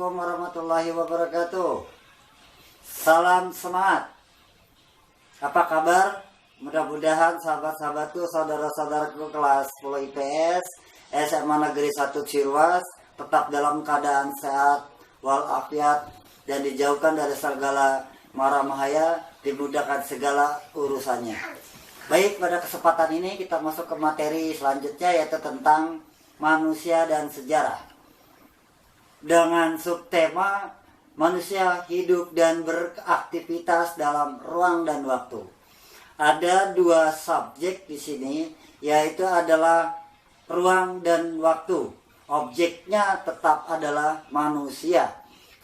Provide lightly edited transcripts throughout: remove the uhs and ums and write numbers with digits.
Assalamualaikum warahmatullahi wabarakatuh. Salam semangat. Apa kabar? Mudah-mudahan sahabat-sahabatku, saudara-saudaraku kelas 10 IPS SMA Negeri 1 Ciruas tetap dalam keadaan sehat walafiat dan dijauhkan dari segala mara bahaya, dimudahkan segala urusannya. Baik, pada kesempatan ini kita masuk ke materi selanjutnya, yaitu tentang manusia dan sejarah. Dengan subtema manusia hidup dan beraktivitas dalam ruang dan waktu. Ada dua subjek di sini, yaitu adalah ruang dan waktu. Objeknya tetap adalah manusia.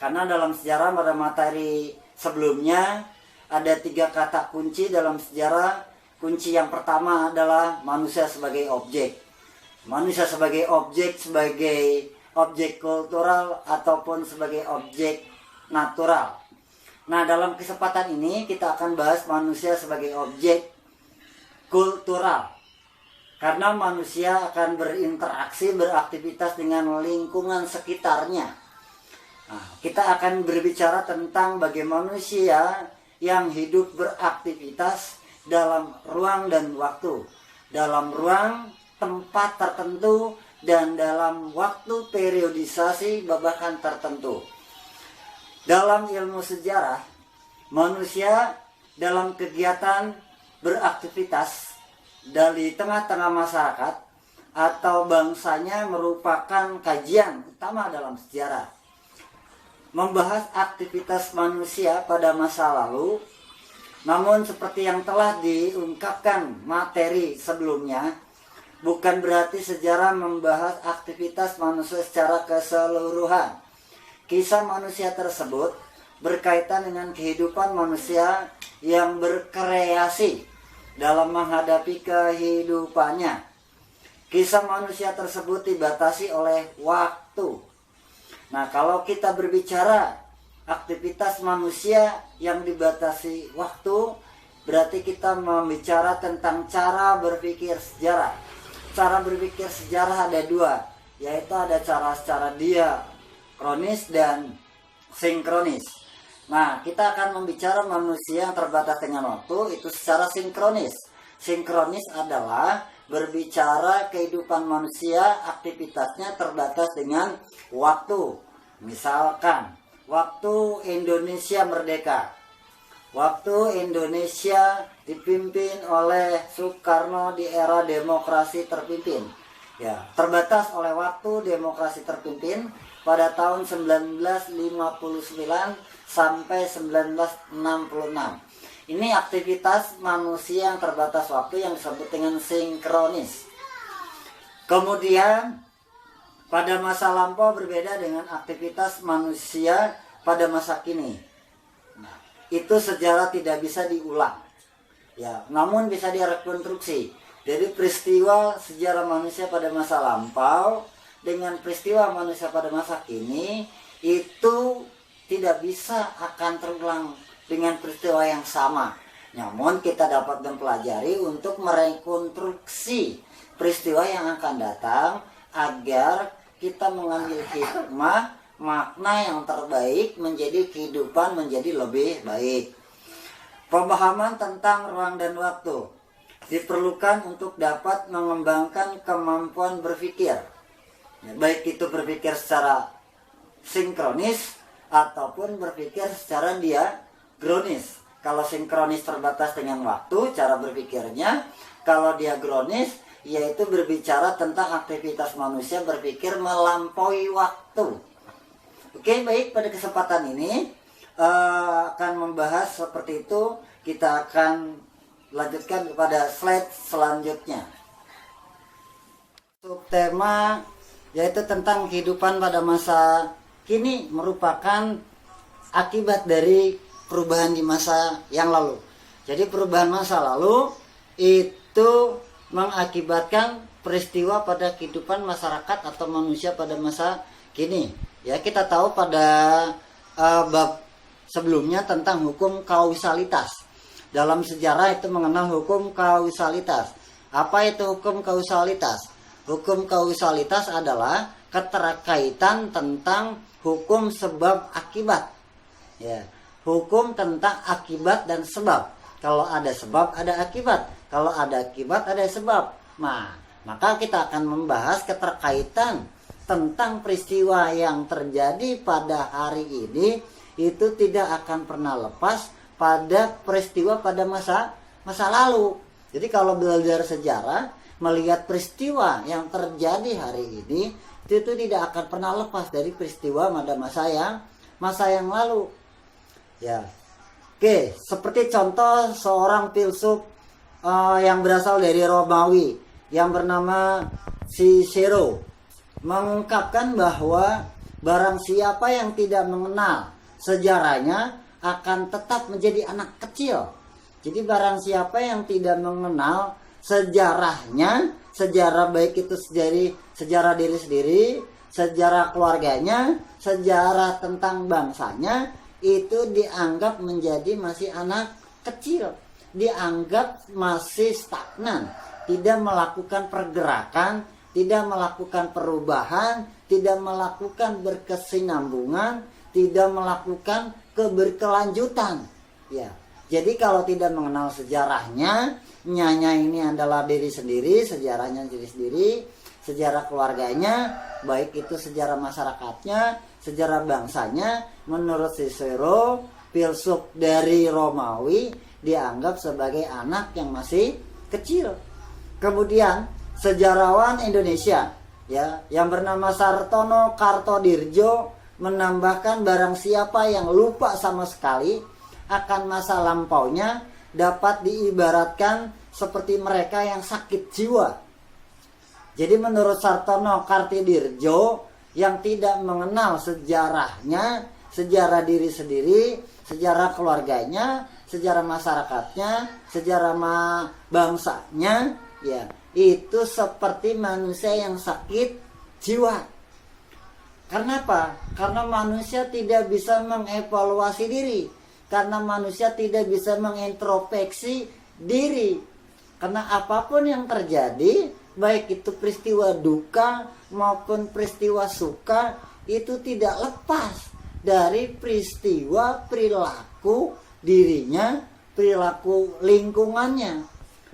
Karena dalam sejarah pada materi sebelumnya ada 3 kata kunci dalam sejarah. Kunci yang pertama adalah manusia sebagai objek. Manusia sebagai objek kultural ataupun sebagai objek natural. Nah, dalam kesempatan ini kita akan bahas manusia sebagai objek kultural. Karena manusia akan berinteraksi, beraktivitas dengan lingkungan sekitarnya. Nah, kita akan berbicara tentang bagaimana manusia yang hidup beraktivitas dalam ruang dan waktu. Dalam ruang, tempat tertentu, dan dalam waktu periodisasi bahkan tertentu. Dalam ilmu sejarah, manusia dalam kegiatan beraktivitas dari tengah-tengah masyarakat atau bangsanya merupakan kajian utama dalam sejarah. Membahas aktivitas manusia pada masa lalu, namun seperti yang telah diungkapkan materi sebelumnya, bukan berarti sejarah membahas aktivitas manusia secara keseluruhan. Kisah manusia tersebut berkaitan dengan kehidupan manusia yang berkreasi dalam menghadapi kehidupannya. Kisah manusia tersebut dibatasi oleh waktu. Nah, kalau kita berbicara aktivitas manusia yang dibatasi waktu, berarti kita membicara tentang cara berpikir sejarah. Cara berpikir sejarah ada 2, yaitu ada cara secara diakronis dan sinkronis. Nah, kita akan membicara manusia yang terbatas dengan waktu itu secara sinkronis. Sinkronis adalah berbicara kehidupan manusia, aktivitasnya terbatas dengan waktu. Misalkan, waktu Indonesia merdeka. Waktu Indonesia dipimpin oleh Soekarno di era demokrasi terpimpin. Ya, terbatas oleh waktu demokrasi terpimpin pada tahun 1959 sampai 1966. Ini aktivitas manusia yang terbatas waktu yang disebut dengan sinkronis. Kemudian pada masa lampau berbeda dengan aktivitas manusia pada masa kini. Itu sejarah tidak bisa diulang, ya, namun bisa direkonstruksi. Jadi peristiwa sejarah manusia pada masa lampau dengan peristiwa manusia pada masa kini itu tidak bisa akan terulang dengan peristiwa yang sama. Namun kita dapat mempelajari untuk merekonstruksi peristiwa yang akan datang agar kita mengambil hikmah, makna yang terbaik menjadi kehidupan menjadi lebih baik. Pemahaman tentang ruang dan waktu diperlukan untuk dapat mengembangkan kemampuan berpikir, baik itu berpikir secara sinkronis ataupun berpikir secara diakronis. Kalau sinkronis terbatas dengan waktu cara berpikirnya, kalau diakronis yaitu berbicara tentang aktivitas manusia berpikir melampaui waktu. Oke, baik, pada kesempatan ini akan membahas seperti itu. Kita akan lanjutkan kepada slide selanjutnya. Subtema yaitu tentang kehidupan pada masa kini merupakan akibat dari perubahan di masa yang lalu. Jadi perubahan masa lalu itu mengakibatkan peristiwa pada kehidupan masyarakat atau manusia pada masa kini. Ya, kita tahu pada bab sebelumnya tentang hukum kausalitas. Dalam sejarah itu mengenal hukum kausalitas. Apa itu hukum kausalitas? Hukum kausalitas adalah keterkaitan tentang hukum sebab akibat. Ya, hukum tentang akibat dan sebab. Kalau ada sebab ada akibat, kalau ada akibat ada sebab. Nah, maka kita akan membahas keterkaitan tentang peristiwa yang terjadi pada hari ini, itu tidak akan pernah lepas pada peristiwa pada masa lalu. Jadi kalau belajar sejarah, melihat peristiwa yang terjadi hari ini, itu tidak akan pernah lepas dari peristiwa pada masa yang lalu. Ya, oke, seperti contoh seorang filsuf yang berasal dari Romawi yang bernama Cicero mengungkapkan bahwa barang siapa yang tidak mengenal sejarahnya akan tetap menjadi anak kecil. Jadi barang siapa yang tidak mengenal sejarahnya, sejarah baik itu sejarah diri sendiri, sejarah keluarganya, sejarah tentang bangsanya, itu dianggap menjadi masih anak kecil, dianggap masih stagnan, tidak melakukan pergerakan, tidak melakukan perubahan, tidak melakukan berkesinambungan, tidak melakukan keberkelanjutan. Ya, jadi kalau tidak mengenal sejarahnya, nyanya ini adalah diri sendiri, sejarahnya diri sendiri, sejarah keluarganya, baik itu sejarah masyarakatnya, sejarah bangsanya, menurut Cicero, filsuf dari Romawi, dianggap sebagai anak yang masih kecil. Kemudian sejarawan Indonesia ya yang bernama Sartono Kartodirjo menambahkan barang siapa yang lupa sama sekali akan masa lampaunya dapat diibaratkan seperti mereka yang sakit jiwa. Jadi menurut Sartono Kartodirjo, yang tidak mengenal sejarahnya, sejarah diri sendiri, sejarah keluarganya, sejarah masyarakatnya, sejarah bangsanya, ya, itu seperti manusia yang sakit jiwa. Karena apa? Karena manusia tidak bisa mengevaluasi diri, karena manusia tidak bisa mengintrospeksi diri. Karena apapun yang terjadi, baik itu peristiwa duka maupun peristiwa suka, itu tidak lepas dari peristiwa perilaku dirinya, perilaku lingkungannya.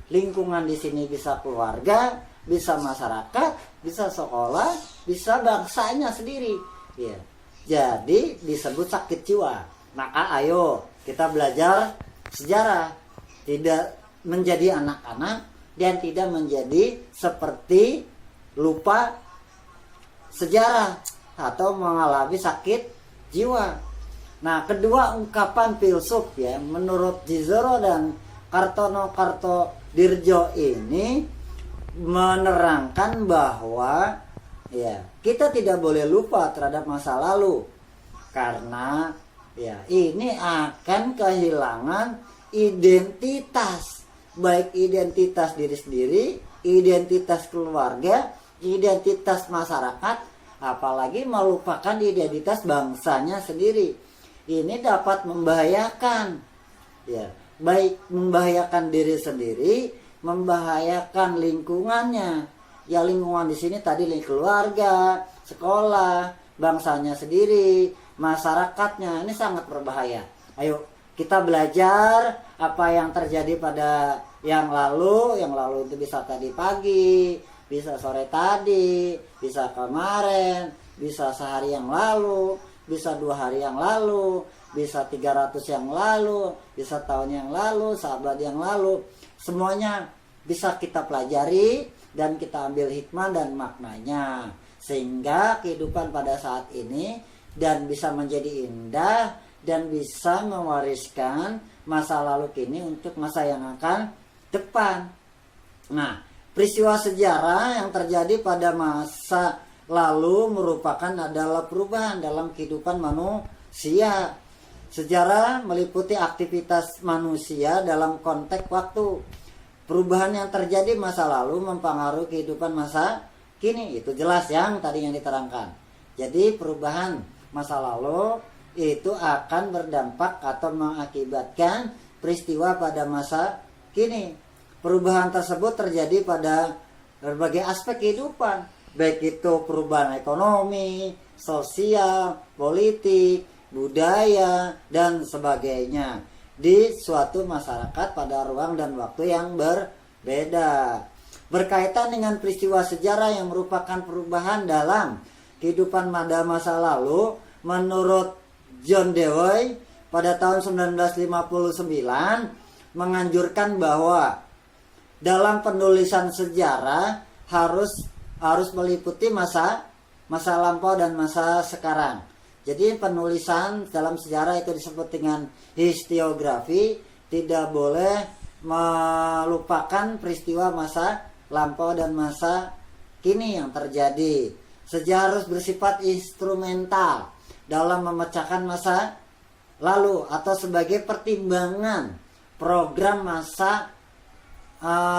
Lingkungan di sini bisa keluarga, bisa masyarakat, bisa sekolah, bisa bangsanya sendiri. Ya. Jadi disebut sakit jiwa. Maka ayo kita belajar sejarah, tidak menjadi anak-anak dan tidak menjadi seperti lupa sejarah atau mengalami sakit jiwa. Nah, kedua ungkapan filsuf ya menurut Cicero dan Kartodirjo ini menerangkan bahwa ya kita tidak boleh lupa terhadap masa lalu, karena ya ini akan kehilangan identitas, baik identitas diri sendiri, identitas keluarga, identitas masyarakat, apalagi melupakan identitas bangsanya sendiri. Ini dapat membahayakan, ya, baik membahayakan diri sendiri, membahayakan lingkungannya. Ya lingkungan di sini tadi keluarga, sekolah, bangsanya sendiri, masyarakatnya, ini sangat berbahaya. Ayo kita belajar apa yang terjadi pada yang lalu itu bisa tadi pagi, bisa sore tadi, bisa kemarin, bisa sehari yang lalu, bisa 2 hari yang lalu, bisa 300 yang lalu, bisa tahun yang lalu, sahabat yang lalu. Semuanya bisa kita pelajari dan kita ambil hikmah dan maknanya, sehingga kehidupan pada saat ini dan bisa menjadi indah dan bisa mewariskan masa lalu kini untuk masa yang akan depan. Nah, peristiwa sejarah yang terjadi pada masa lalu merupakan adalah perubahan dalam kehidupan manusia. Sejarah meliputi aktivitas manusia dalam konteks waktu. Perubahan yang terjadi masa lalu mempengaruhi kehidupan masa kini. Itu jelas yang tadi yang diterangkan. Jadi perubahan masa lalu itu akan berdampak atau mengakibatkan peristiwa pada masa kini. Perubahan tersebut terjadi pada berbagai aspek kehidupan, baik itu perubahan ekonomi, sosial, politik, budaya, dan sebagainya di suatu masyarakat pada ruang dan waktu yang berbeda. Berkaitan dengan peristiwa sejarah yang merupakan perubahan dalam kehidupan pada masa lalu, menurut John Dewey pada tahun 1959 menganjurkan bahwa dalam penulisan sejarah harus meliputi masa lampau dan masa sekarang. Jadi penulisan dalam sejarah itu disebut dengan historiografi, tidak boleh melupakan peristiwa masa lampau dan masa kini yang terjadi. Sejarah harus bersifat instrumental dalam memecahkan masa lalu atau sebagai pertimbangan program masa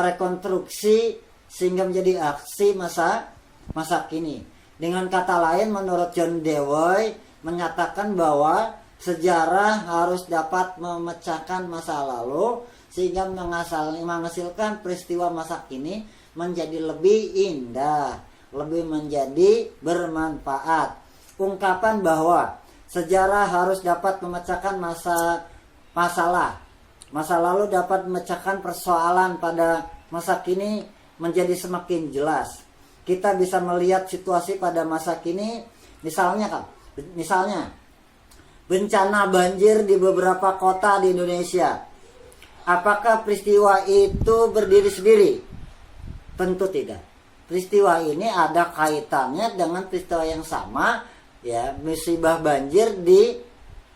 rekonstruksi sehingga menjadi aksi masa kini. Dengan kata lain, menurut John Dewey menyatakan bahwa sejarah harus dapat memecahkan masa lalu sehingga menghasilkan peristiwa masa kini menjadi lebih indah, lebih menjadi bermanfaat. Ungkapan bahwa sejarah harus dapat memecahkan masalah lalu dapat memecahkan persoalan pada masa kini menjadi semakin jelas. Kita bisa melihat situasi pada masa kini, misalnya bencana banjir di beberapa kota di Indonesia. Apakah peristiwa itu berdiri sendiri? Tentu tidak. Peristiwa ini ada kaitannya dengan peristiwa yang sama, ya, musibah banjir di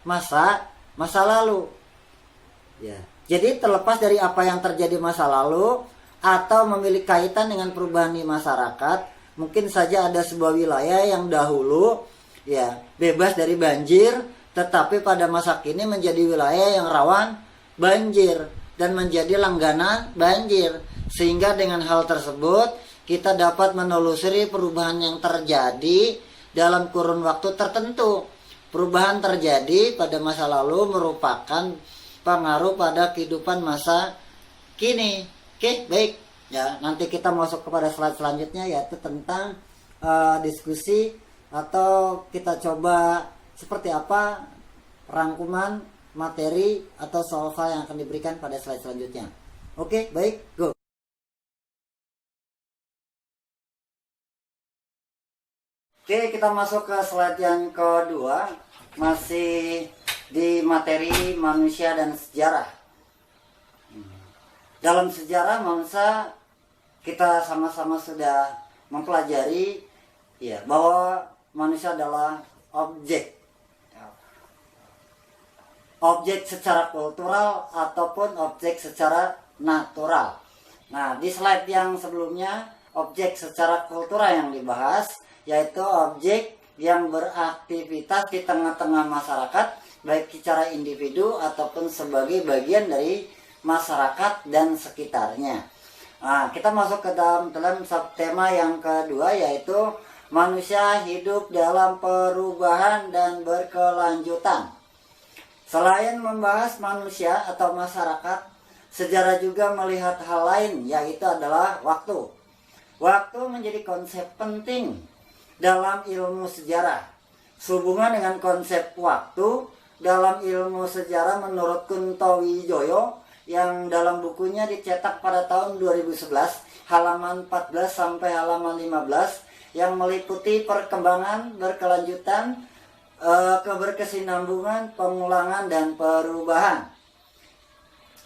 masa lalu. Ya. Jadi terlepas dari apa yang terjadi masa lalu atau memiliki kaitan dengan perubahan di masyarakat, mungkin saja ada sebuah wilayah yang dahulu ya bebas dari banjir, tetapi pada masa kini menjadi wilayah yang rawan banjir dan menjadi langganan banjir. Sehingga dengan hal tersebut kita dapat menelusuri perubahan yang terjadi dalam kurun waktu tertentu. Perubahan terjadi pada masa lalu merupakan pengaruh pada kehidupan masa kini. Oke, baik. Ya, nanti kita masuk kepada slide selanjutnya, yaitu tentang diskusi atau kita coba seperti apa rangkuman materi atau soal yang akan diberikan pada slide selanjutnya. Oke, baik, go. Oke, kita masuk ke slide yang kedua, masih di materi manusia dan sejarah. Dalam sejarah manusia kita sama-sama sudah mempelajari ya bahwa manusia adalah objek secara kultural ataupun objek secara natural. Nah, di slide yang sebelumnya objek secara kultural yang dibahas yaitu objek yang beraktivitas di tengah-tengah masyarakat baik secara individu ataupun sebagai bagian dari masyarakat dan sekitarnya. Nah, kita masuk ke dalam subtema yang kedua, yaitu manusia hidup dalam perubahan dan berkelanjutan. Selain membahas manusia atau masyarakat, sejarah juga melihat hal lain, yaitu adalah waktu. Waktu menjadi konsep penting dalam ilmu sejarah. Sehubungan dengan konsep waktu dalam ilmu sejarah menurut Kunto Wijoyo yang dalam bukunya dicetak pada tahun 2011 halaman 14 sampai halaman 15 yang meliputi perkembangan berkelanjutan, keberkesinambungan, pengulangan dan perubahan.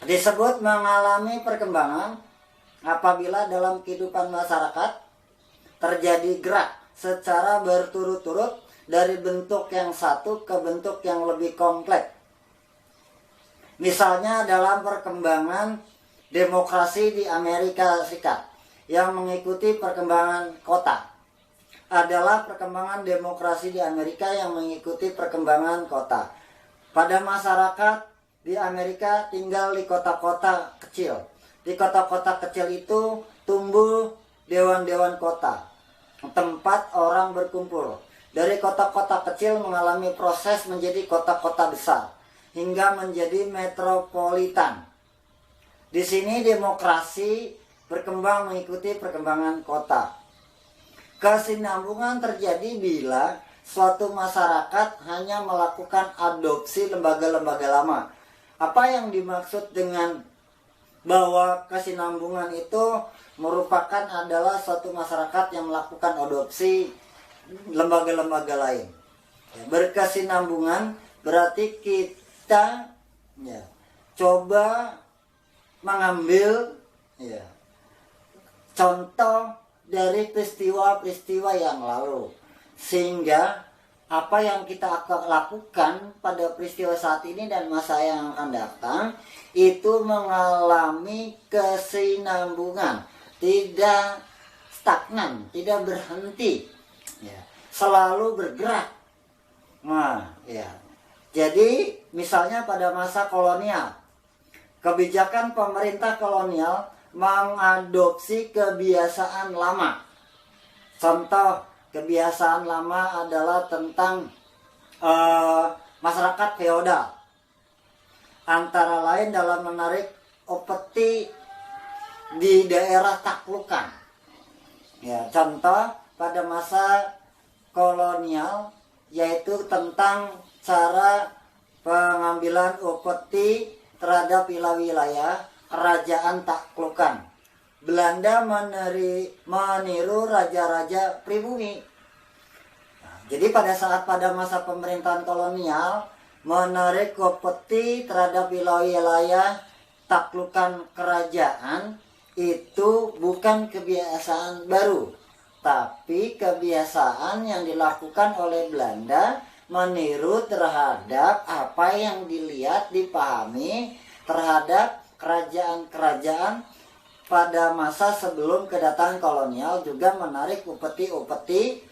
Disebut mengalami perkembangan apabila dalam kehidupan masyarakat terjadi gerak secara berturut-turut dari bentuk yang satu ke bentuk yang lebih kompleks. Misalnya dalam perkembangan demokrasi di Amerika Serikat yang mengikuti perkembangan kota. Adalah perkembangan demokrasi di Amerika yang mengikuti perkembangan kota. Pada masyarakat di Amerika tinggal di kota-kota kecil. Di kota-kota kecil itu tumbuh dewan-dewan kota, tempat orang berkumpul. Dari kota-kota kecil mengalami proses menjadi kota-kota besar hingga menjadi metropolitan. Di sini demokrasi berkembang mengikuti perkembangan kota. Kesinambungan terjadi bila suatu masyarakat hanya melakukan adopsi lembaga-lembaga lama. Apa yang dimaksud dengan bahwa kesinambungan itu merupakan adalah suatu masyarakat yang melakukan adopsi lembaga-lembaga lain. Berkesinambungan berarti kita coba mengambil contoh dari peristiwa-peristiwa yang lalu, sehingga apa yang kita akan lakukan pada peristiwa saat ini dan masa yang akan datang itu mengalami kesinambungan, tidak stagnan, tidak berhenti, selalu bergerak. Jadi misalnya pada masa kolonial, kebijakan pemerintah kolonial mengadopsi kebiasaan lama. Contoh kebiasaan lama adalah tentang masyarakat feodal, antara lain dalam menarik upeti di daerah taklukan. Contoh pada masa kolonial yaitu tentang cara pengambilan upeti terhadap wilayah kerajaan taklukan. Belanda meniru raja-raja pribumi. Jadi pada masa pemerintahan kolonial menarik upeti terhadap wilayah taklukan kerajaan itu bukan kebiasaan baru, tapi kebiasaan yang dilakukan oleh Belanda meniru terhadap apa yang dilihat, dipahami terhadap kerajaan-kerajaan pada masa sebelum kedatangan kolonial, juga menarik upeti-upeti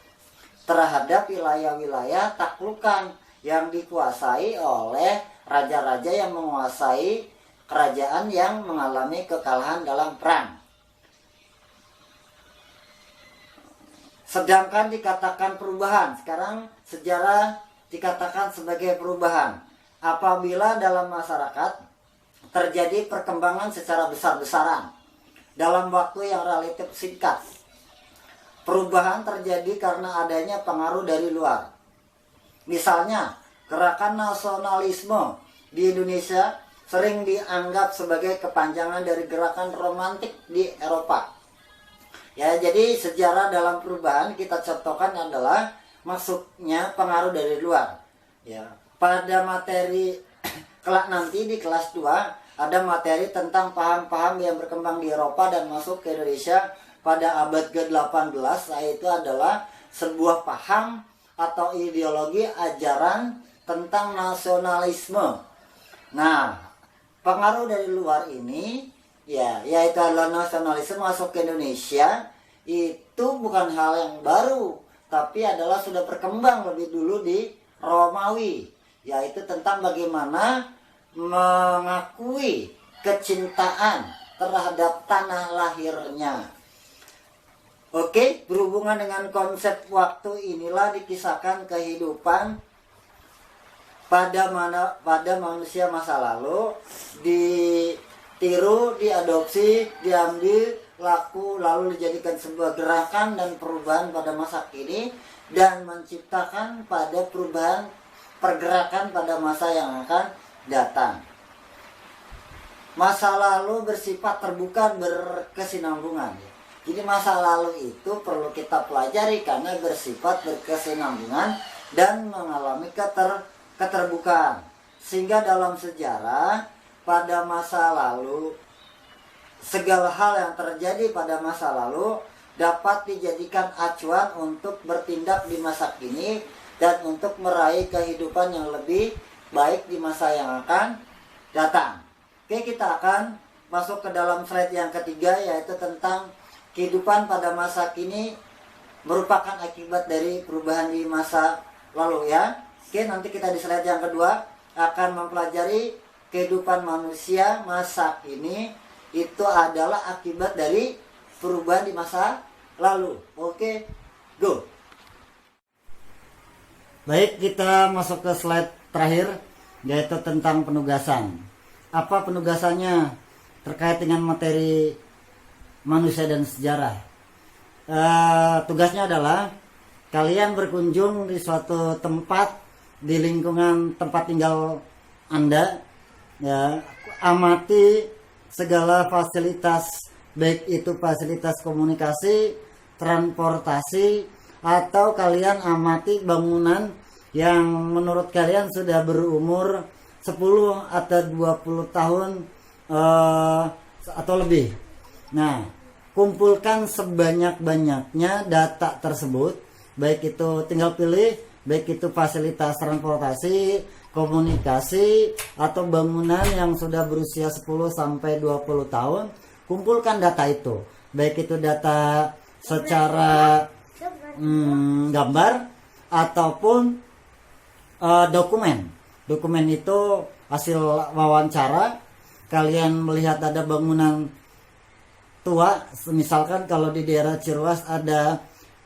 terhadap wilayah-wilayah taklukan yang dikuasai oleh raja-raja yang menguasai kerajaan yang mengalami kekalahan dalam perang. Sedangkan dikatakan perubahan, sekarang sejarah dikatakan sebagai perubahan apabila dalam masyarakat terjadi perkembangan secara besar-besaran dalam waktu yang relatif singkat. Perubahan terjadi karena adanya pengaruh dari luar. Misalnya, gerakan nasionalisme di Indonesia sering dianggap sebagai kepanjangan dari gerakan romantik di Eropa. Jadi sejarah dalam perubahan kita contohkan adalah masuknya pengaruh dari luar. Pada materi kelak nanti di kelas 2 ada materi tentang paham-paham yang berkembang di Eropa dan masuk ke Indonesia pada abad ke-18, yaitu adalah sebuah paham atau ideologi ajaran tentang nasionalisme. Nah, pengaruh dari luar ini yaitu adalah nasionalisme masuk ke Indonesia, itu bukan hal yang baru, tapi adalah sudah berkembang lebih dulu di Romawi, yaitu tentang bagaimana mengakui kecintaan terhadap tanah lahirnya. Oke, berhubungan dengan konsep waktu inilah dikisahkan kehidupan pada manusia masa lalu, ditiru, diadopsi, diambil, lalu dijadikan sebuah gerakan dan perubahan pada masa kini, dan menciptakan pada perubahan pergerakan pada masa yang akan datang. Masa lalu bersifat terbuka, berkesinambungan. Jadi masa lalu itu perlu kita pelajari karena bersifat berkesinambungan dan mengalami keterbukaan. Sehingga dalam sejarah pada masa lalu, segala hal yang terjadi pada masa lalu dapat dijadikan acuan untuk bertindak di masa kini dan untuk meraih kehidupan yang lebih baik di masa yang akan datang. Oke, kita akan masuk ke dalam slide yang ketiga, yaitu tentang kehidupan pada masa kini merupakan akibat dari perubahan di masa lalu ya. Oke, nanti kita di slide yang kedua akan mempelajari kehidupan manusia masa kini itu adalah akibat dari perubahan di masa lalu. Oke, go. Baik, kita masuk ke slide terakhir, yaitu tentang penugasan. Apa penugasannya terkait dengan materi manusia dan sejarah? tugasnya adalah kalian berkunjung di suatu tempat di lingkungan tempat tinggal Anda, ya, amati segala fasilitas, baik itu fasilitas komunikasi, transportasi, atau kalian amati bangunan yang menurut kalian sudah berumur 10 atau 20 tahun atau lebih. Nah, kumpulkan sebanyak-banyaknya data tersebut, baik itu tinggal pilih, baik itu fasilitas transportasi, komunikasi, atau bangunan yang sudah berusia 10 sampai 20 tahun. Kumpulkan data itu, baik itu data secara gambar ataupun dokumen. Dokumen itu hasil wawancara. Kalian melihat ada bangunan tua, misalkan kalau di daerah Ciruas ada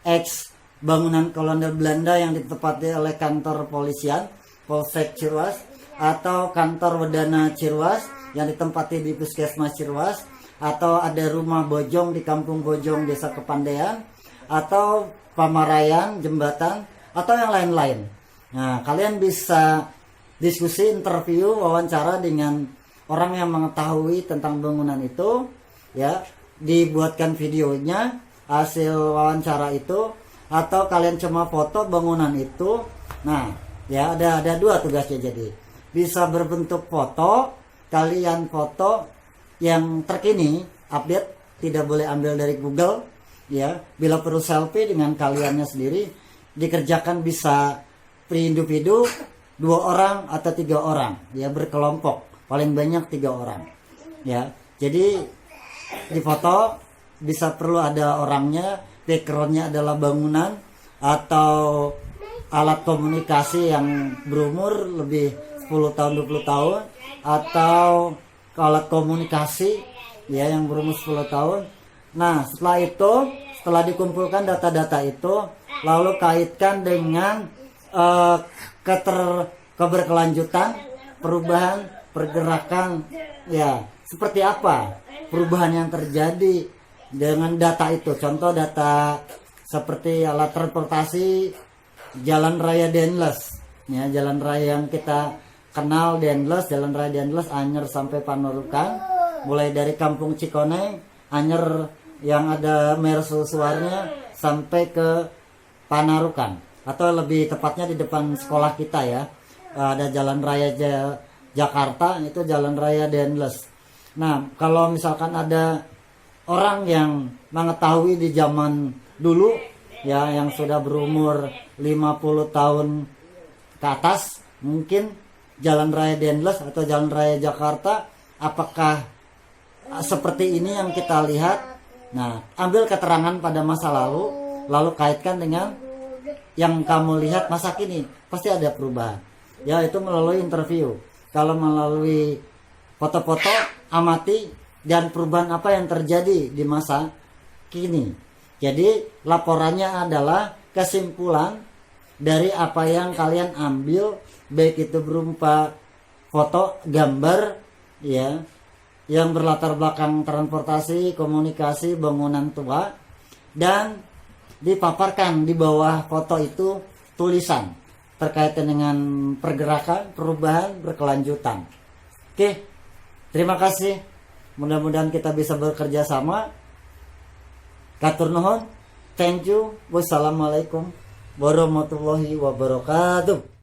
ex bangunan kolonial Belanda yang ditempati oleh kantor polisian Polsek Ciruas, atau kantor Wedana Ciruas yang ditempati di Puskesmas Ciruas, atau ada rumah Bojong di Kampung Bojong Desa Kepandaian, atau Pamarayan Jembatan, atau yang lain-lain. Nah, kalian bisa diskusi, interview, wawancara dengan orang yang mengetahui tentang bangunan itu, ya, dibuatkan videonya hasil wawancara itu, atau kalian cuma foto bangunan itu. Nah, ya, ada dua tugasnya. Jadi bisa berbentuk foto, kalian foto yang terkini, update, tidak boleh ambil dari Google, ya. Bila perlu selfie dengan kaliannya sendiri, dikerjakan bisa per-individu, 2 orang atau 3 orang, ya, berkelompok, paling banyak 3 orang, ya. Jadi di foto bisa perlu ada orangnya, backgroundnya adalah bangunan atau alat komunikasi yang berumur lebih 10 tahun 20 tahun, atau alat komunikasi, ya, yang berumur 10 tahun. Nah, setelah dikumpulkan data-data itu, lalu kaitkan dengan keberkelanjutan, perubahan, pergerakan, ya, seperti apa perubahan yang terjadi dengan data itu. Contoh data seperti alat transportasi, Jalan Raya Dendles, ya, jalan raya yang kita kenal Dendles, Jalan Raya Dendles Anyer sampai Panarukan, mulai dari Kampung Cikoneng, Anyer yang ada mercusuarnya sampai ke Panarukan, atau lebih tepatnya di depan sekolah kita, ya, ada Jalan Raya Jakarta, itu Jalan Raya Dendles. Nah, kalau misalkan ada orang yang mengetahui di zaman dulu, ya, yang sudah berumur 50 tahun ke atas, mungkin Jalan Raya Dendles atau Jalan Raya Jakarta apakah seperti ini yang kita lihat. Nah, ambil keterangan pada masa lalu kaitkan dengan yang kamu lihat masa kini, pasti ada perubahan, ya, itu melalui interview. Kalau melalui foto-foto, amati dan perubahan apa yang terjadi di masa kini. Jadi laporannya adalah kesimpulan dari apa yang kalian ambil, baik itu berupa foto, gambar, ya, yang berlatar belakang transportasi, komunikasi, bangunan tua, dan dipaparkan di bawah foto itu tulisan terkait dengan pergerakan, perubahan, berkelanjutan. Oke, terima kasih. Mudah-mudahan kita bisa bekerja sama. Katur nuhun. Thank you. Wassalamualaikum warahmatullahi wabarakatuh.